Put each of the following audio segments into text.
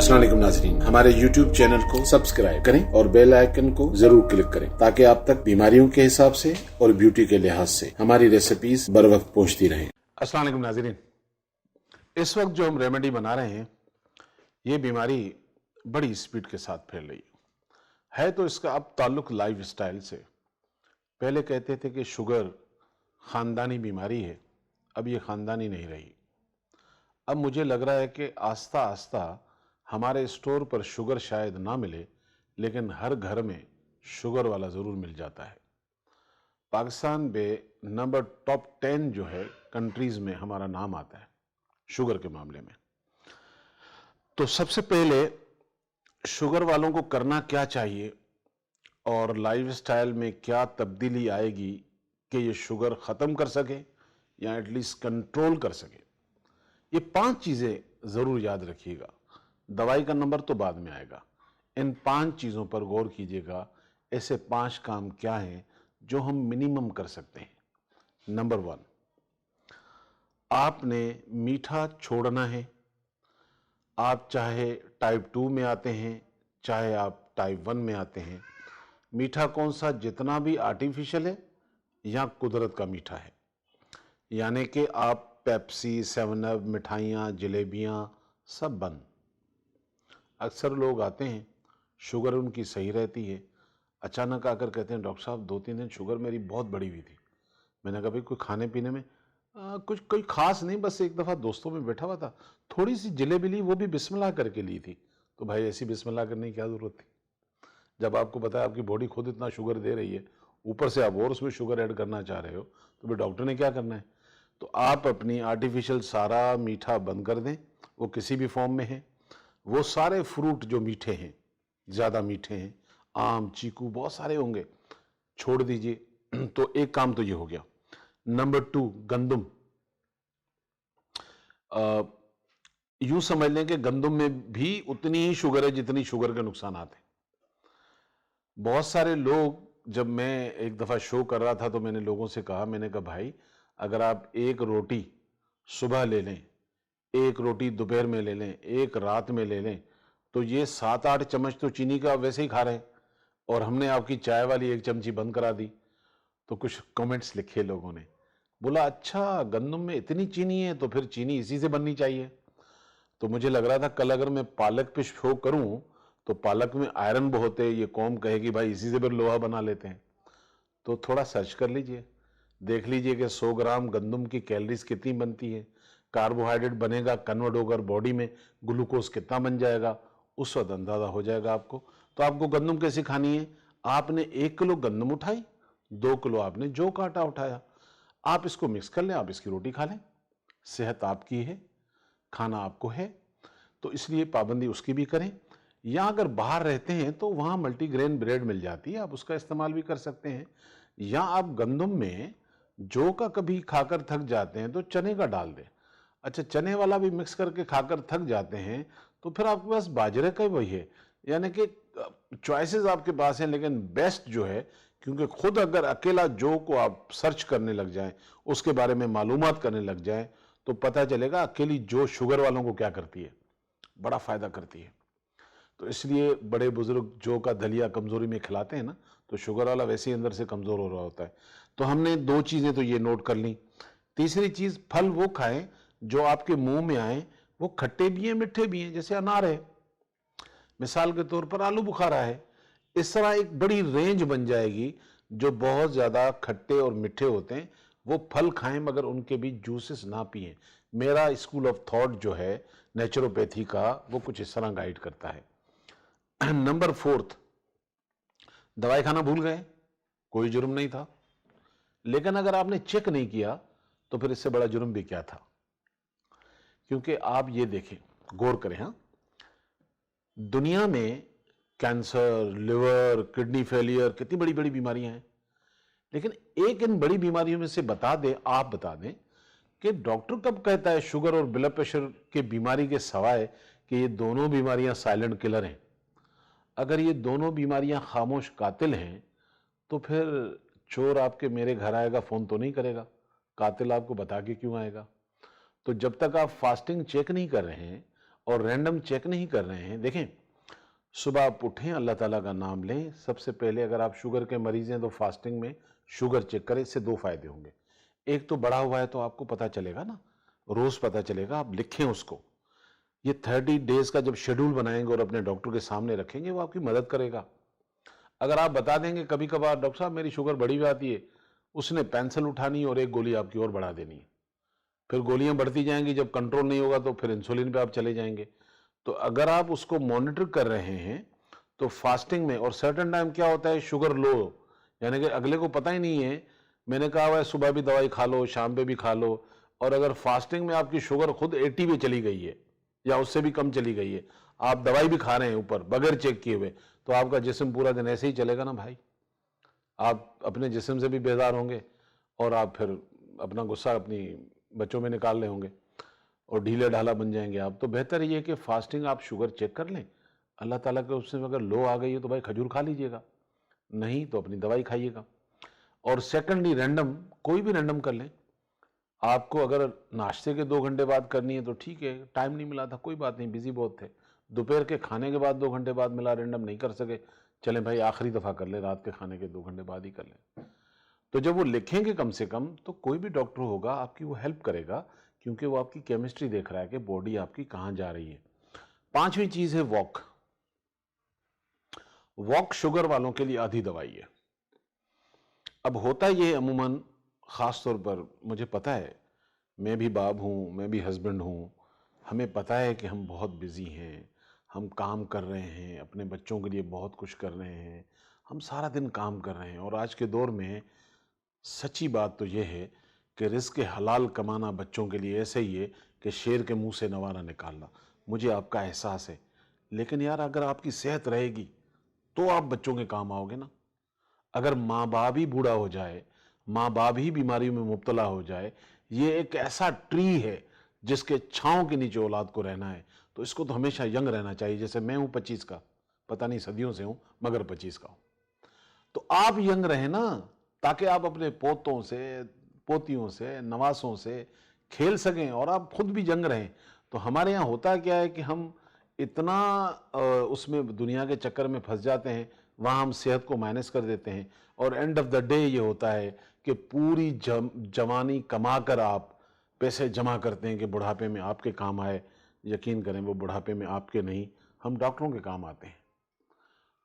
अस्सलाम वालेकुम नाज़रीन, हमारे YouTube चैनल को सब्सक्राइब करें और बेल आइकन को जरूर क्लिक करें ताकि आप तक बीमारियों के हिसाब से और ब्यूटी के लिहाज से हमारी रेसिपीज बर वक्त पहुंचती रहें। अस्सलाम वालेकुम नाज़रीन, इस वक्त जो हम रेमेडी बना रहे हैं ये बीमारी बड़ी स्पीड के साथ फैल रही है तो इसका अब ताल्लुक लाइफ स्टाइल से। पहले कहते थे कि शुगर ख़ानदानी बीमारी है, अब ये ख़ानदानी नहीं रही। अब मुझे लग रहा है कि आस्ता आस्ता हमारे स्टोर पर शुगर शायद ना मिले लेकिन हर घर में शुगर वाला ज़रूर मिल जाता है। पाकिस्तान में नंबर टॉप 10 जो है कंट्रीज़ में हमारा नाम आता है शुगर के मामले में। तो सबसे पहले शुगर वालों को करना क्या चाहिए और लाइफस्टाइल में क्या तब्दीली आएगी कि ये शुगर ख़त्म कर सके या एटलीस्ट कंट्रोल कर सके। ये 5 चीज़ें ज़रूर याद रखिएगा, दवाई का नंबर तो बाद में आएगा। इन 5 चीज़ों पर गौर कीजिएगा, ऐसे 5 काम क्या हैं जो हम मिनिमम कर सकते हैं। नंबर 1, आपने मीठा छोड़ना है। आप चाहे टाइप 2 में आते हैं चाहे आप टाइप 1 में आते हैं, मीठा कौन सा, जितना भी आर्टिफिशियल है या कुदरत का मीठा है। यानी कि आप पेप्सी, 7 अप, मिठाइयाँ, जलेबियाँ सब बंद। अक्सर लोग आते हैं, शुगर उनकी सही रहती है, अचानक आकर कहते हैं डॉक्टर साहब 2-3 दिन शुगर मेरी बहुत बढ़ी हुई थी। मैंने कहा भाई कोई खाने पीने में कुछ कोई खास नहीं, बस एक दफ़ा दोस्तों में बैठा हुआ था, थोड़ी सी जलेबी ली, वो भी बिस्मिल्लाह करके ली थी। तो भाई ऐसी बिस्मिल्लाह करने की क्या ज़रूरत थी जब आपको पता है आपकी बॉडी खुद इतना शुगर दे रही है, ऊपर से आप और उसमें शुगर ऐड करना चाह रहे हो, तो भाई डॉक्टर ने क्या करना है। तो आप अपनी आर्टिफिशियल सारा मीठा बंद कर दें, वो किसी भी फॉर्म में है। वो सारे फ्रूट जो मीठे हैं, ज़्यादा मीठे हैं, आम, चीकू बहुत सारे होंगे, छोड़ दीजिए। तो एक काम तो ये हो गया। नंबर 2, गंदम। यूं समझ लें कि गंदम में भी उतनी ही शुगर है जितनी शुगर के नुकसानात हैं। बहुत सारे लोग, जब मैं एक दफ़ा शो कर रहा था तो मैंने लोगों से कहा, मैंने कहा भाई अगर आप एक रोटी सुबह ले लें, एक रोटी दोपहर में ले लें, एक रात में ले लें, तो ये 7-8 चम्मच तो चीनी का वैसे ही खा रहे हैं और हमने आपकी चाय वाली 1 चमची बंद करा दी। तो कुछ कमेंट्स लिखे लोगों ने, बोला अच्छा गंदम में इतनी चीनी है तो फिर चीनी इसी से बननी चाहिए। तो मुझे लग रहा था कल अगर मैं पालक पे शो करूं तो पालक में आयरन बहुत है, ये कौम कहेगी भाई इसी से फिर लोहा बना लेते हैं। तो थोड़ा सर्च कर लीजिए, देख लीजिए कि 100 ग्राम गंदम की कैलोरीज कितनी बनती है, कार्बोहाइड्रेट बनेगा, कन्वर्ट होकर बॉडी में ग्लूकोज कितना बन जाएगा, उस वक्त अंदाजा हो जाएगा आपको। तो आपको गंदम कैसे खानी है, आपने 1 किलो गंदम उठाई, 2 किलो आपने जौ का आटा उठाया, आप इसको मिक्स कर लें, आप इसकी रोटी खा लें। सेहत आपकी है, खाना आपको है, तो इसलिए पाबंदी उसकी भी करें। या अगर बाहर रहते हैं तो वहाँ मल्टीग्रेन ब्रेड मिल जाती है, आप उसका इस्तेमाल भी कर सकते हैं। या आप गंदम में जौ का कभी खाकर थक जाते हैं तो चने का डाल दें। अच्छा, चने वाला भी मिक्स करके खाकर थक जाते हैं तो फिर आपके पास बाजरे का ही वही है। यानी कि चॉइसेस आपके पास हैं, लेकिन बेस्ट जो है, क्योंकि खुद अगर अकेला जौ को आप सर्च करने लग जाएं, उसके बारे में मालूमात करने लग जाएं, तो पता चलेगा अकेली जौ शुगर वालों को क्या करती है, बड़ा फ़ायदा करती है। तो इसलिए बड़े बुजुर्ग जौ का दलिया कमज़ोरी में खिलाते हैं ना, तो शुगर वाला वैसे ही अंदर से कमज़ोर हो रहा होता है। तो हमने 2 चीज़ें तो ये नोट कर ली। तीसरी चीज़, फल वो खाएं जो आपके मुंह में आए, वो खट्टे भी हैं मीठे भी हैं, जैसे अनार है, मिसाल के तौर पर आलू बुखारा है। इस तरह एक बड़ी रेंज बन जाएगी। जो बहुत ज़्यादा खट्टे और मीठे होते हैं वो फल खाएं, मगर उनके भी जूसेस ना पिएं। मेरा स्कूल ऑफ थॉट जो है नेचुरोपैथी का, वो कुछ इस तरह गाइड करता है। नंबर 4, दवाई खाना भूल गए, कोई जुर्म नहीं था, लेकिन अगर आपने चेक नहीं किया तो फिर इससे बड़ा जुर्म भी क्या था। क्योंकि आप ये देखें, गौर करें, हाँ, दुनिया में कैंसर, लिवर, किडनी फेलियर, कितनी बड़ी बड़ी बीमारियां हैं, लेकिन एक इन बड़ी बीमारियों में से आप बता दें कि डॉक्टर कब कहता है शुगर और ब्लड प्रेशर के बीमारी के सवाए कि ये दोनों बीमारियां साइलेंट किलर हैं। अगर ये दोनों बीमारियां खामोश कातिल हैं तो फिर चोर आपके मेरे घर आएगा, फोन तो नहीं करेगा, कातिल आपको बता के क्यों आएगा। तो जब तक आप फास्टिंग चेक नहीं कर रहे हैं और रैंडम चेक नहीं कर रहे हैं। देखें, सुबह आप उठें, अल्लाह ताला का नाम लें। सबसे पहले अगर आप शुगर के मरीज हैं तो फास्टिंग में शुगर चेक करें। इससे 2 फायदे होंगे। एक तो बढ़ा हुआ है तो आपको पता चलेगा ना, रोज पता चलेगा, आप लिखें उसको। ये 30 डेज का जब शेड्यूल बनाएंगे और अपने डॉक्टर के सामने रखेंगे, वो आपकी मदद करेगा। अगर आप बता देंगे कभी कभार, डॉक्टर साहब मेरी शुगर बढ़ी हुई आती है, उसने पेंसिल उठानी और एक गोली आपकी और बढ़ा देनी है। फिर गोलियां बढ़ती जाएंगी, जब कंट्रोल नहीं होगा तो फिर इंसुलिन पे आप चले जाएंगे। तो अगर आप उसको मॉनिटर कर रहे हैं तो फास्टिंग में, और सर्टेन टाइम क्या होता है शुगर लो, यानी कि अगले को पता ही नहीं है, मैंने कहा हुआ है सुबह भी दवाई खा लो, शाम पे भी खा लो, और अगर फास्टिंग में आपकी शुगर खुद 80 पे चली गई है या उससे भी कम चली गई है, आप दवाई भी खा रहे हैं ऊपर बगैर चेक किए हुए, तो आपका जिस्म पूरा दिन ऐसे ही चलेगा ना भाई। आप अपने जिस्म से भी बेजार होंगे और आप फिर अपना गुस्सा अपनी बच्चों में निकाल रहे होंगे और ढीले ढाला बन जाएंगे आप। तो बेहतर ये है कि फास्टिंग आप शुगर चेक कर लें, अल्लाह ताला के उससे अगर लो आ गई है तो भाई खजूर खा लीजिएगा, नहीं तो अपनी दवाई खाइएगा। और सेकंडली रैंडम, कोई भी रैंडम कर लें। आपको अगर नाश्ते के 2 घंटे बाद करनी है तो ठीक है, टाइम नहीं मिला था कोई बात नहीं, बिजी बहुत थे। दोपहर के खाने के बाद 2 घंटे बाद मिला, रैंडम नहीं कर सके, चलें भाई आखिरी दफ़ा कर ले, रात के खाने के 2 घंटे बाद ही कर लें। तो जब वो लिखेंगे कम से कम, तो कोई भी डॉक्टर होगा आपकी वो हेल्प करेगा, क्योंकि वो आपकी केमिस्ट्री देख रहा है कि बॉडी आपकी कहाँ जा रही है। 5वीं चीज़ है वॉक। वॉक शुगर वालों के लिए आधी दवाई है। अब होता ये अमूमन, ख़ास तौर पर मुझे पता है, मैं भी बाप हूँ, मैं भी हस्बैंड हूँ, हमें पता है कि हम बहुत बिज़ी हैं, हम काम कर रहे हैं, अपने बच्चों के लिए बहुत कुछ कर रहे हैं, हम सारा दिन काम कर रहे हैं। और आज के दौर में सच्ची बात तो ये है कि रिज़्क़ हलाल कमाना बच्चों के लिए ऐसे ही है कि शेर के मुंह से नवारा निकालना। मुझे आपका एहसास है, लेकिन यार अगर आपकी सेहत रहेगी तो आप बच्चों के काम आओगे ना। अगर माँ बाप ही बूढ़ा हो जाए, माँ बाप ही बीमारी में मुब्तला हो जाए, ये एक ऐसा ट्री है जिसके छांव के नीचे औलाद को रहना है, तो इसको तो हमेशा यंग रहना चाहिए। जैसे मैं हूँ 25 का, पता नहीं सदियों से हूँ, मगर 25 का हूँ। तो आप यंग रहें ना, ताकि आप अपने पोतों से, पोतियों से, नवासों से खेल सकें और आप खुद भी यंग रहें। तो हमारे यहाँ होता क्या है कि हम इतना उसमें दुनिया के चक्कर में फंस जाते हैं, वहाँ हम सेहत को माइनस कर देते हैं, और एंड ऑफ द डे ये होता है कि पूरी जवानी कमा कर आप पैसे जमा करते हैं कि बुढ़ापे में आपके काम आए। यकीन करें वो बुढ़ापे में आपके नहीं, हम डॉक्टरों के काम आते हैं।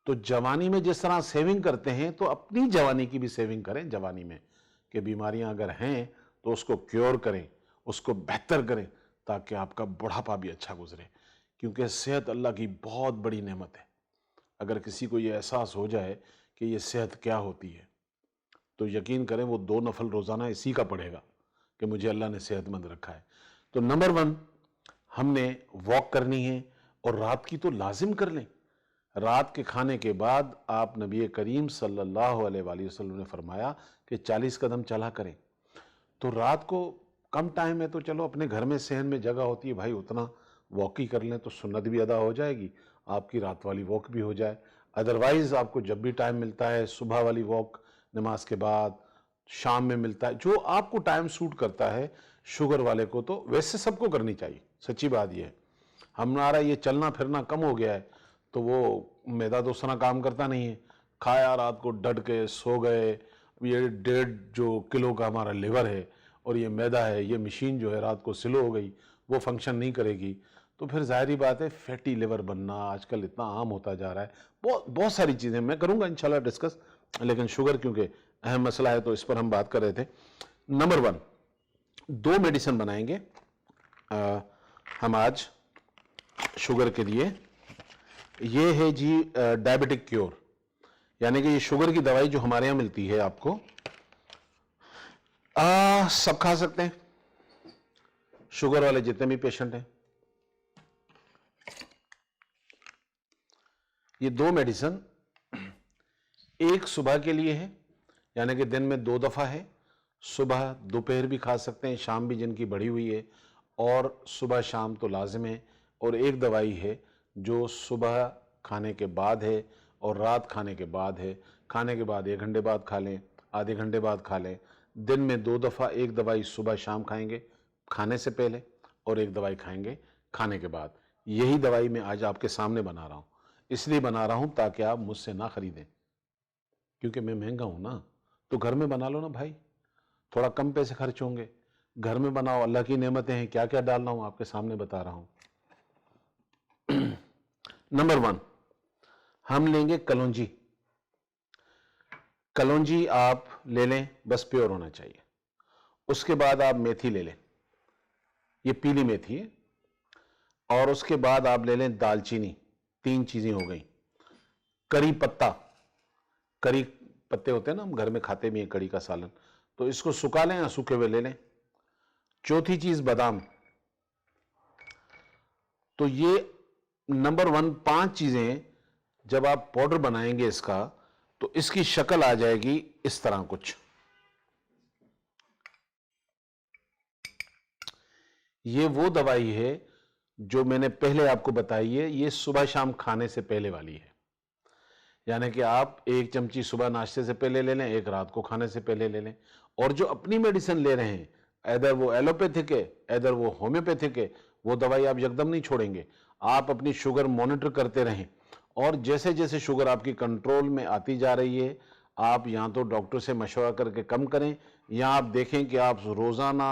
तो जवानी में जिस तरह सेविंग करते हैं, तो अपनी जवानी की भी सेविंग करें जवानी में, कि बीमारियां अगर हैं तो उसको क्योर करें, उसको बेहतर करें, ताकि आपका बुढ़ापा भी अच्छा गुजरे। क्योंकि सेहत अल्लाह की बहुत बड़ी नेमत है। अगर किसी को ये एहसास हो जाए कि ये सेहत क्या होती है, तो यकीन करें वो 2 नफल रोज़ाना इसी का पढ़ेगा कि मुझे अल्लाह ने सेहतमंद रखा है। तो नंबर 1, हमने वॉक करनी है, और रात की तो लाजिम कर लें। रात के खाने के बाद आप, नबी करीम सल्लल्लाहु अलैहि वसल्लम ने फरमाया कि 40 कदम चला करें। तो रात को कम टाइम है तो चलो अपने घर में सहन में जगह होती है भाई, उतना वॉक ही कर लें तो सुन्नत भी अदा हो जाएगी, आपकी रात वाली वॉक भी हो जाए। अदरवाइज़ आपको जब भी टाइम मिलता है, सुबह वाली वॉक नमाज के बाद, शाम में मिलता है, जो आपको टाइम सूट करता है। शुगर वाले को तो वैसे सबको करनी चाहिए, सच्ची बात यह है। हमारा ये चलना फिरना कम हो गया है, तो वो मैदा तो उस तरह काम करता नहीं है। खाया, रात को डट के सो गए, ये 1.5 जो किलो का हमारा लिवर है और ये मैदा है, ये मशीन जो है रात को स्लो हो गई, वो फंक्शन नहीं करेगी, तो फिर जाहिर बात है फैटी लिवर बनना आजकल इतना आम होता जा रहा है। बहुत सारी चीज़ें मैं करूँगा इंशाल्लाह डिस्कस, लेकिन शुगर क्योंकि अहम मसला है तो इस पर हम बात कर रहे थे। नंबर 1, 2 मेडिसिन बनाएंगे हम आज शुगर के लिए। ये है जी डायबिटिक क्योर, यानी कि ये शुगर की दवाई जो हमारे यहाँ मिलती है आपको, सब खा सकते हैं, शुगर वाले जितने भी पेशेंट हैं। ये 2 मेडिसिन, एक सुबह के लिए है, यानी कि दिन में 2 दफ़ा है, सुबह दोपहर भी खा सकते हैं, शाम भी जिनकी बढ़ी हुई है, और सुबह शाम तो लाजिम है। और एक दवाई है जो सुबह खाने के बाद है और रात खाने के बाद है। खाने के बाद 1 घंटे बाद खा लें, आधे घंटे बाद खा लें। दिन में 2 दफ़ा, एक दवाई सुबह शाम खाएंगे खाने से पहले, और एक दवाई खाएंगे खाने के बाद। यही दवाई मैं आज आपके सामने बना रहा हूं। इसलिए बना रहा हूं ताकि आप मुझसे ना खरीदें, क्योंकि मैं महंगा हूं ना। तो घर में बना लो ना भाई, थोड़ा कम पैसे खर्च होंगे। घर में बनाओ, अल्लाह की नेमतें हैं, क्या क्या डालना हूं आपके सामने बता रहा हूं। नंबर 1 हम लेंगे कलौंजी। कलौंजी आप ले लें, बस प्योर होना चाहिए। उसके बाद आप मेथी ले लें, ये पीली मेथी है। और उसके बाद आप ले लें दालचीनी, 3 चीजें हो गई। करी पत्ता, करी पत्ते होते हैं ना, हम घर में खाते भी हैं कड़ी का सालन, तो इसको सुखा लें या सूखे हुए ले लें। चौथी चीज बादाम। तो ये नंबर 1 5 चीजें जब आप पाउडर बनाएंगे इसका, तो इसकी शक्ल आ जाएगी इस तरह कुछ। ये वो दवाई है जो मैंने पहले आपको बताई है, ये सुबह शाम खाने से पहले वाली है। यानी कि आप 1 चमची सुबह नाश्ते से पहले ले लें, 1 रात को खाने से पहले ले लें। और जो अपनी मेडिसिन ले रहे हैं, इधर वो एलोपैथिक है, इधर वो होम्योपैथिक है, वो दवाई आप एकदम नहीं छोड़ेंगे। आप अपनी शुगर मॉनिटर करते रहें, और जैसे जैसे शुगर आपकी कंट्रोल में आती जा रही है, आप या तो डॉक्टर से मशवरा करके कम करें, या आप देखें कि आप रोज़ाना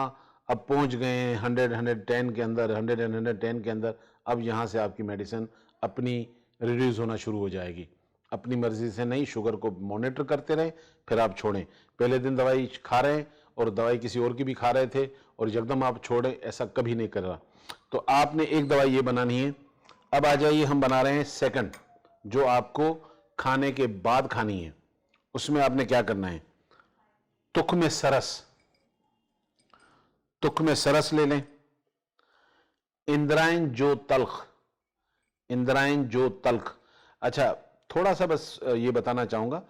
अब पहुंच गए हैं 100-110 के अंदर, 100-110 के अंदर, अब यहाँ से आपकी मेडिसिन अपनी रिड्यूस होना शुरू हो जाएगी। अपनी मर्जी से नहीं, शुगर को मॉनिटर करते रहें, फिर आप छोड़ें। पहले दिन दवाई खा रहे हैं और दवाई किसी और की भी खा रहे थे और एकदम आप छोड़ें, ऐसा कभी नहीं कर रहा। तो आपने एक दवाई ये बनानी है। अब आ जाइए, हम बना रहे हैं सेकंड, जो आपको खाने के बाद खानी है। उसमें आपने क्या करना है, तुख में सरस, तुख में सरस ले लें। इंद्रायण जो तल्ख, इंद्रायण जो तल्ख। अच्छा, थोड़ा सा बस ये बताना चाहूंगा,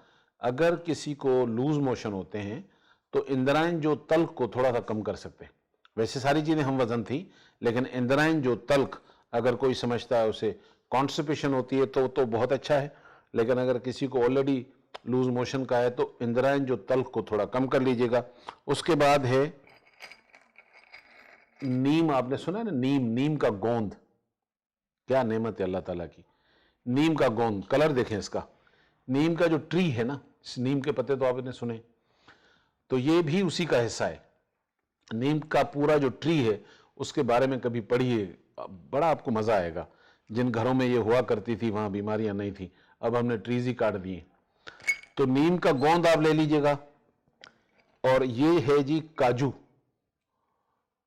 अगर किसी को लूज मोशन होते हैं तो इंद्रायण जो तल्ख को थोड़ा सा कम कर सकते हैं। वैसे सारी चीजें हम वजन थी, लेकिन इंद्रायण जो तल्ख अगर कोई समझता है उसे कॉन्स्टिपेशन होती है तो बहुत अच्छा है। लेकिन अगर किसी को ऑलरेडी लूज मोशन का है तो इंद्रायण जो तल्ख को थोड़ा कम कर लीजिएगा। उसके बाद है नीम। आपने सुना है ना, नीम, नीम का गोंद, क्या नेमत है अल्लाह ताला की। नीम का गोंद, कलर देखें इसका। नीम का जो ट्री है ना, नीम के पत्ते तो आपने सुने, तो ये भी उसी का हिस्सा है। नीम का पूरा जो ट्री है उसके बारे में कभी पढ़िए, बड़ा आपको मजा आएगा। जिन घरों में ये हुआ करती थी वहां बीमारियां नहीं थी, अब हमने ट्रीज ही काट दिए। तो नीम का गोंद आप ले लीजिएगा। और ये है जी काजू।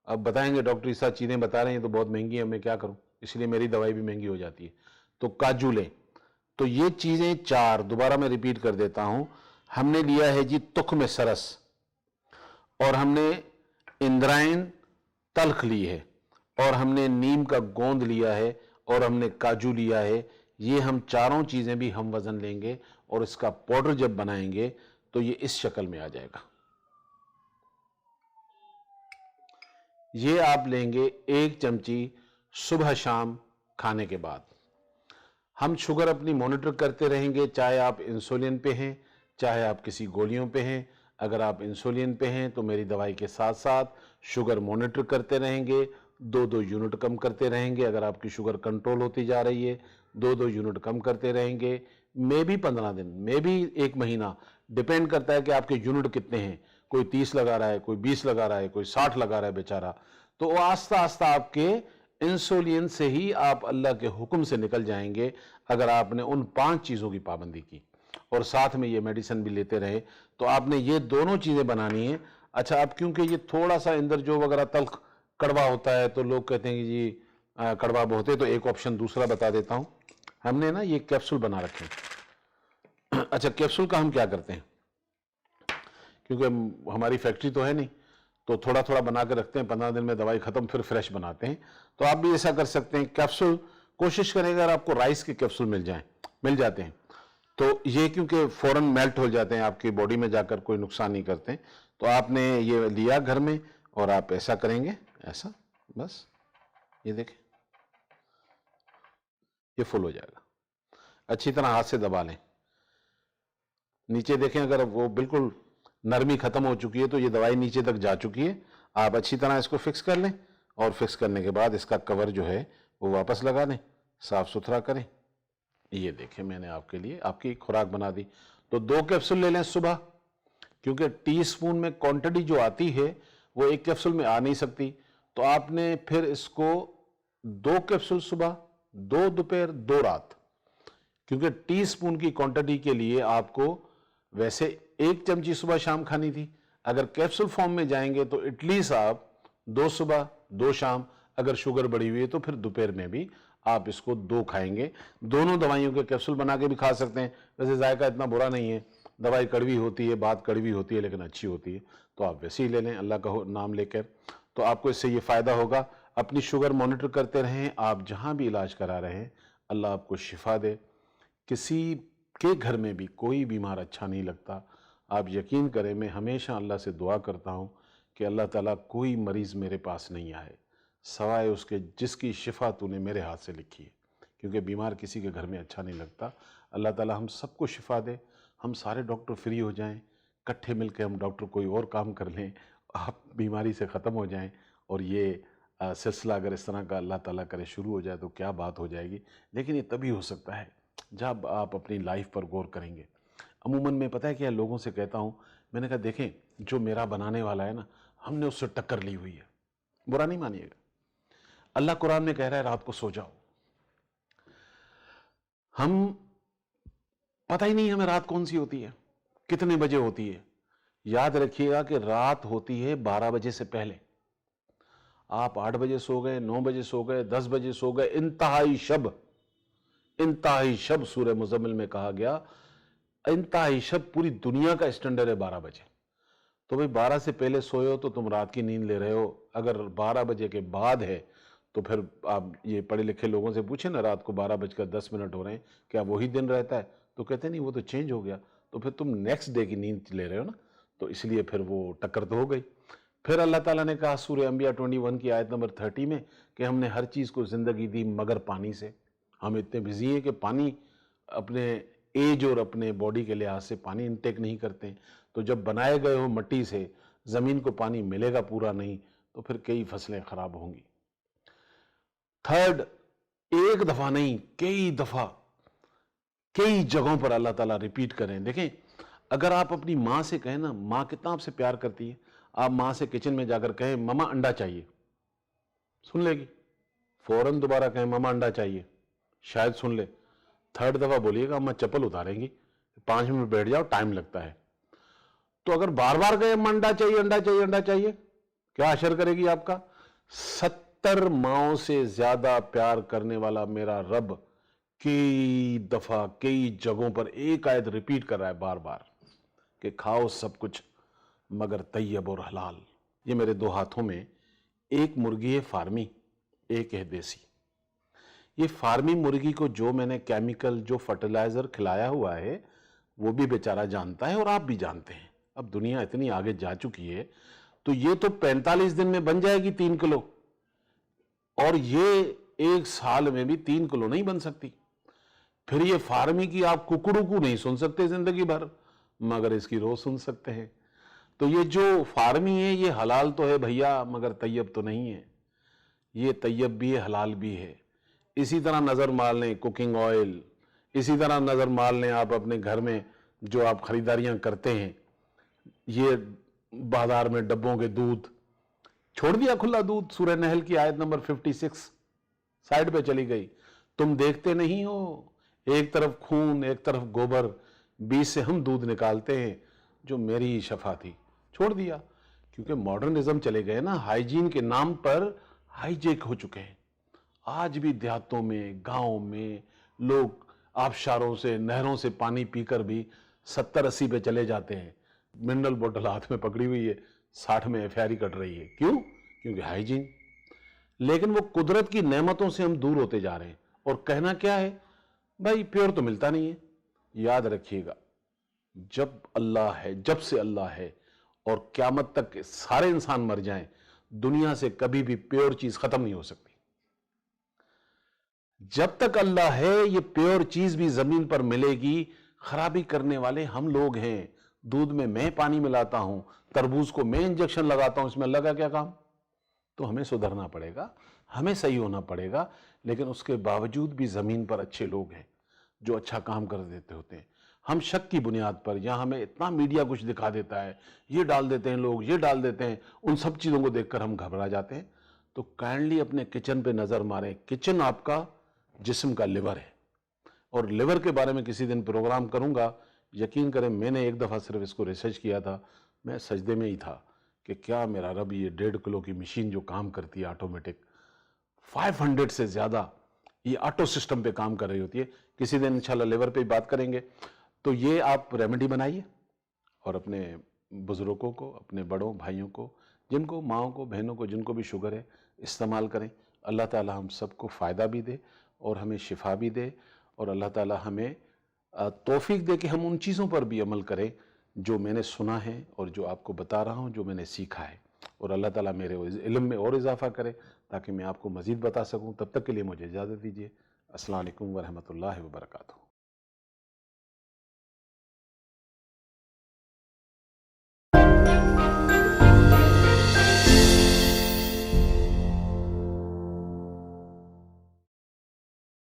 अब बताएंगे डॉक्टर ये सारी चीजें बता रहे हैं तो बहुत महंगी है, मैं क्या करूं, इसलिए मेरी दवाई भी महंगी हो जाती है। तो काजू लें। तो ये चीजें 4 दोबारा मैं रिपीट कर देता हूं। हमने लिया है जी तुख में सरस, और हमने इंद्रायण तल्ख ली है, और हमने नीम का गोंद लिया है, और हमने काजू लिया है। ये हम चारों चीजें भी हम वजन लेंगे, और इसका पाउडर जब बनाएंगे तो ये इस शक्ल में आ जाएगा। ये आप लेंगे 1 चमची सुबह शाम खाने के बाद। हम शुगर अपनी मॉनिटर करते रहेंगे, चाहे आप इंसुलिन पे हैं, चाहे आप किसी गोलियों पे हैं। अगर आप इंसुलिन पे हैं तो मेरी दवाई के साथ साथ शुगर मॉनिटर करते रहेंगे, 2-2 यूनिट कम करते रहेंगे। अगर आपकी शुगर कंट्रोल होती जा रही है, 2-2 यूनिट कम करते रहेंगे। मे भी 15 दिन, मे भी 1 महीना, डिपेंड करता है कि आपके यूनिट कितने हैं। कोई 30 लगा रहा है, कोई 20 लगा रहा है, कोई 60 लगा रहा है बेचारा। तो आस्ता आस्ता आपके इंसुलिन से ही आप अल्लाह के हुक्म से निकल जाएंगे, अगर आपने उन 5 चीजों की पाबंदी की और साथ में ये मेडिसिन भी लेते रहे। तो आपने ये दोनों चीजें बनानी है। अच्छा, अब क्योंकि ये थोड़ा सा इंदर जो वगैरह तल्ख कड़वा होता है तो लोग कहते हैं कि जी कड़वा बहुत है, तो एक ऑप्शन दूसरा बता देता हूं। हमने ना ये कैप्सूल बना रखे हैं। अच्छा, कैप्सूल का हम क्या करते हैं, क्योंकि हमारी फैक्ट्री तो है नहीं, तो थोड़ा थोड़ा बना के रखते हैं, 15 दिन में दवाई खत्म, फिर फ्रेश बनाते हैं। तो आप भी ऐसा कर सकते हैं। कैप्सूल कोशिश करेंगे अगर आपको राइस के कैप्सूल मिल जाते हैं तो ये क्योंकि फौरन मेल्ट हो जाते हैं, आपकी बॉडी में जाकर कोई नुकसान नहीं करते। तो आपने ये लिया घर में और आप ऐसा करेंगे, ऐसा बस ये देखें, ये फुल हो जाएगा। अच्छी तरह हाथ से दबा लें, नीचे देखें, अगर वो बिल्कुल नरमी खत्म हो चुकी है तो ये दवाई नीचे तक जा चुकी है। आप अच्छी तरह इसको फिक्स कर लें, और फिक्स करने के बाद इसका कवर जो है वो वापस लगा दें, साफ सुथरा करें। ये देखें, मैंने आपके लिए आपकी खुराक बना दी। तो 2 कैप्सूल ले लें सुबह, क्योंकि टीस्पून में क्वांटिटी जो आती है वो 1 कैप्सूल में आ नहीं सकती। तो आपने फिर इसको 2 कैप्सूल सुबह, 2 दोपहर, 2 रात, क्योंकि टीस्पून की क्वांटिटी के लिए आपको वैसे 1 चमची सुबह शाम खानी थी। अगर कैप्सूल फॉर्म में जाएंगे तो एटलीस्ट आप 2 सुबह 2 शाम, अगर शुगर बढ़ी हुई है तो फिर दोपहर में भी आप इसको 2 खाएंगे। दोनों दवाइयों के कैप्सूल बना के भी खा सकते हैं। वैसे जायका इतना बुरा नहीं है, दवाई कड़वी होती है, बात कड़वी होती है, लेकिन अच्छी होती है, तो आप वैसे ही ले लें अल्लाह का नाम लेकर। तो आपको इससे ये फ़ायदा होगा। अपनी शुगर मॉनिटर करते रहें, आप जहाँ भी इलाज करा रहे हैं, अल्लाह आपको शिफा दे। किसी के घर में भी कोई बीमार अच्छा नहीं लगता। आप यकीन करें, मैं हमेशा अल्लाह से दुआ करता हूँ कि अल्लाह ताला कोई मरीज़ मेरे पास नहीं आए सवाए उसके जिसकी शिफा तूने मेरे हाथ से लिखी है, क्योंकि बीमार किसी के घर में अच्छा नहीं लगता। अल्लाह ताला हम सबको शिफा दे, हम सारे डॉक्टर फ्री हो जाएं, इकट्ठे मिलकर हम डॉक्टर कोई और काम कर लें, आप बीमारी से ख़त्म हो जाएं। और ये सिलसिला अगर इस तरह का अल्लाह ताला करे शुरू हो जाए तो क्या बात हो जाएगी। लेकिन ये तभी हो सकता है जब आप अपनी लाइफ पर गौर करेंगे। अमूमन मैं पता है क्या लोगों से कहता हूँ, मैंने कहा देखें, जो मेरा बनाने वाला है ना, हमने उससे टक्कर ली हुई है। बुरा नहीं मानिएगा, अल्लाह कुरान में कह रहा है रात को सो जाओ। हम पता ही नहीं हमें रात कौन सी होती है, कितने बजे होती है। याद रखिएगा कि रात होती है 12 बजे से पहले। आप 8 बजे सो गए, 9 बजे सो गए, 10 बजे सो गए, इंतहाई शब सूरह मुज़म्मिल में कहा गया, इंतहाई शब पूरी दुनिया का स्टैंडर्ड है 12 बजे। तो भाई 12 से पहले सोए हो तो तुम रात की नींद ले रहे हो। अगर 12 बजे के बाद है तो फिर आप ये पढ़े लिखे लोगों से पूछे ना, रात को 12:10 हो रहे हैं, क्या वही दिन रहता है? तो कहते नहीं, वो तो चेंज हो गया। तो फिर तुम नेक्स्ट डे की नींद ले रहे हो ना, तो इसलिए फिर वो टक्कर तो हो गई। फिर अल्लाह ताला ने कहा सूरह अंबिया 21 की आयत नंबर 30 में कि हमने हर चीज़ को ज़िंदगी दी मगर पानी से। हम इतने बिजी हैं कि पानी अपने एज और अपने बॉडी के लिहाज से पानी इनटेक नहीं करते हैं। तो जब बनाए गए हो मट्टी से, ज़मीन को पानी मिलेगा पूरा नहीं, तो फिर कई फसलें ख़राब होंगी। थर्ड, एक दफ़ा नहीं, कई दफ़ा कई जगहों पर अल्लाह ताला रिपीट करें। देखें, अगर आप अपनी माँ से कहें ना, माँ कितना आपसे प्यार करती है, आप माँ से किचन में जाकर कहें मम्मा अंडा चाहिए, सुन लेगी। फौरन दोबारा कहें मम्मा अंडा चाहिए, शायद सुन ले। थर्ड दफ़ा बोलिएगा अम्मा चप्पल उतारेंगी, 5 मिनट बैठ जाओ, टाइम लगता है। तो अगर बार बार कहे अम्मा अंडा चाहिए, अंडा चाहिए, अंडा चाहिए, क्या असर करेगी आपका? 70 माओं से ज्यादा प्यार करने वाला मेरा रब कई दफा कई जगहों पर एक आयत रिपीट कर रहा है बार बार कि खाओ सब कुछ मगर तैयब और हलाल। ये मेरे 2 हाथों में एक मुर्गी है फार्मी, एक है देसी। ये फार्मी मुर्गी को जो मैंने केमिकल, जो फर्टिलाइजर खिलाया हुआ है, वो भी बेचारा जानता है और आप भी जानते हैं। अब दुनिया इतनी आगे जा चुकी है, तो ये तो 45 दिन में बन जाएगी 3 किलो, और ये 1 साल में भी 3 किलो नहीं बन सकती। फिर ये फार्मी की आप कुकड़ू नहीं सुन सकते जिंदगी भर, मगर इसकी रोज सुन सकते हैं। तो ये जो फार्मी है ये हलाल तो है भैया, मगर तैयब तो नहीं है। ये तैयब भी है, हलाल भी है। इसी तरह नजर मार लें कुकिंग ऑयल, इसी तरह नजर मार लें आप अपने घर में जो आप खरीदारियां करते हैं, ये बाजार में डब्बों के दूध, छोड़ दिया खुला दूध। सूरह नहल की आयत नंबर 56 साइड पे चली गई। तुम देखते नहीं हो, एक तरफ खून एक तरफ गोबर, बीच से हम दूध निकालते हैं जो मेरी ही शफा थी। छोड़ दिया, क्योंकि मॉडर्निज्म चले गए ना, हाइजीन के नाम पर हाईजेक हो चुके हैं। आज भी देहातों में, गांव में लोग आबशारों से, नहरों से पानी पीकर भी 70-80 पे चले जाते हैं। मिनरल बोतल हाथ में पकड़ी हुई है, 60 में एफआईआर कट रही है। क्यों? क्योंकि हाइजीन। लेकिन वो कुदरत की नेमतों से हम दूर होते जा रहे हैं। और कहना क्या है भाई, प्योर तो मिलता नहीं है। याद रखिएगा, जब अल्लाह है, जब से अल्लाह है और क़यामत तक सारे इंसान मर जाएं, दुनिया से कभी भी प्योर चीज खत्म नहीं हो सकती। जब तक अल्लाह है, ये प्योर चीज भी जमीन पर मिलेगी। खराबी करने वाले हम लोग हैं। दूध में मैं पानी मिलाता हूं, तरबूज को मैं इंजेक्शन लगाता हूं, इसमें अल्लाह का क्या काम? तो हमें सुधरना पड़ेगा, हमें सही होना पड़ेगा। लेकिन उसके बावजूद भी ज़मीन पर अच्छे लोग हैं जो अच्छा काम कर देते होते हैं। हम शक की बुनियाद पर, या हमें इतना मीडिया कुछ दिखा देता है, ये डाल देते हैं लोग, ये डाल देते हैं, उन सब चीज़ों को देखकर हम घबरा जाते हैं। तो काइंडली अपने किचन पे नज़र मारें। किचन आपका जिस्म का लिवर है, और लिवर के बारे में किसी दिन प्रोग्राम करूंगा। यकीन करें, मैंने एक दफ़ा सिर्फ इसको रिसर्च किया था, मैं सजदे में ही था कि क्या मेरा रब, ये 1.5 किलो की मशीन जो काम करती है ऑटोमेटिक, 500 से ज़्यादा ये ऑटो सिस्टम पे काम कर रही होती है। किसी दिन इंशाल्लाह लिवर पे बात करेंगे। तो ये आप रेमेडी बनाइए और अपने बुज़ुर्गों को, अपने बड़ों भाइयों को, जिनको, माओं को, बहनों को, जिनको भी शुगर है, इस्तेमाल करें। अल्लाह ताला हम सबको फ़ायदा भी दे और हमें शिफा भी दे, और अल्लाह ताला हमें तौफीक दे कि हम उन चीज़ों पर भी अमल करें जो मैंने सुना है और जो आपको बता रहा हूँ, जो मैंने सीखा है। और अल्लाह ताला मेरे इल्म में और इजाफ़ा करे ताकि मैं आपको मज़ीद बता सकूँ। तब तक के लिए मुझे इजाज़त दीजिए। अस्सलाम वालेकुम व रहमतुल्लाहि व बरकातुहू।